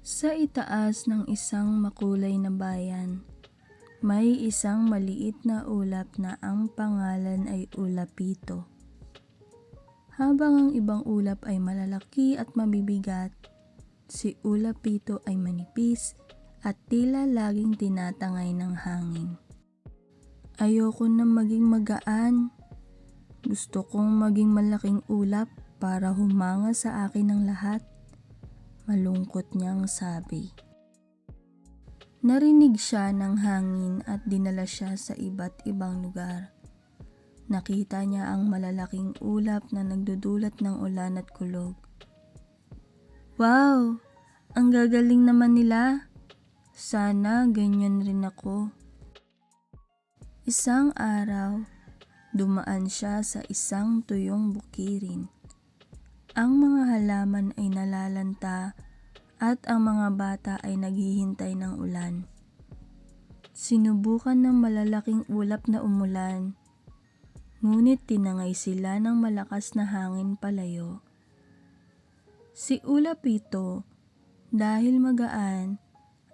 Sa itaas ng isang makulay na bayan, may isang maliit na ulap na ang pangalan ay Ulapito. Habang ang ibang ulap ay malalaki at mabibigat, si Ulapito ay manipis at tila laging tinatangay ng hangin. Ayoko na maging magaan. Gusto kong maging malaking ulap para humanga sa akin ang lahat. Malungkot niyang sabi. Narinig siya ng hangin at dinala siya sa iba't ibang lugar. Nakita niya ang malalaking ulap na nagdudulot ng ulan at kulog. Wow! Ang gagaling naman nila! Sana ganyan rin ako. Isang araw, dumaan siya sa isang tuyong bukirin. Ang mga halaman ay nalalanta at ang mga bata ay naghihintay ng ulan. Sinubukan ng malalaking ulap na umulan, ngunit tinangay sila ng malakas na hangin palayo. Si Ulapito, dahil magaan,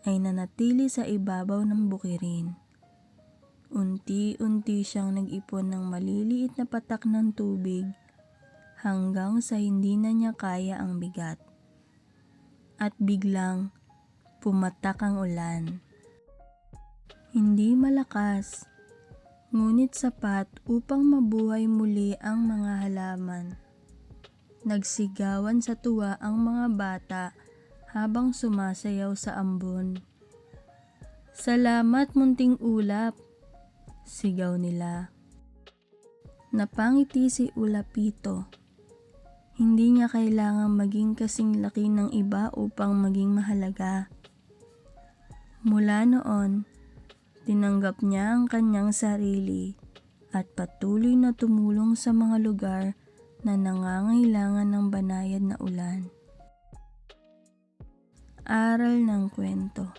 ay nanatili sa ibabaw ng bukirin. Unti-unti siyang nag-ipon ng maliliit na patak ng tubig hanggang sa hindi na niya kaya ang bigat. At biglang pumatak ang ulan. Hindi malakas, ngunit sapat upang mabuhay muli ang mga halaman. Nagsigawan sa tuwa ang mga bata habang sumasayaw sa ambon. Salamat munting ulap! Sigaw nila. Napangiti si Ulapito. Hindi niya kailangang maging kasing laki ng iba upang maging mahalaga. Mula noon, tinanggap niya ang kanyang sarili at patuloy na tumulong sa mga lugar na nangangailangan ng banayad na ulan. Aral ng kwento.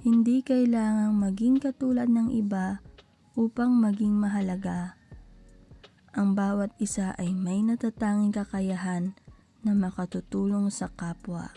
Hindi kailangang maging katulad ng iba upang maging mahalaga. Ang bawat isa ay may natatanging kakayahan na makatutulong sa kapwa.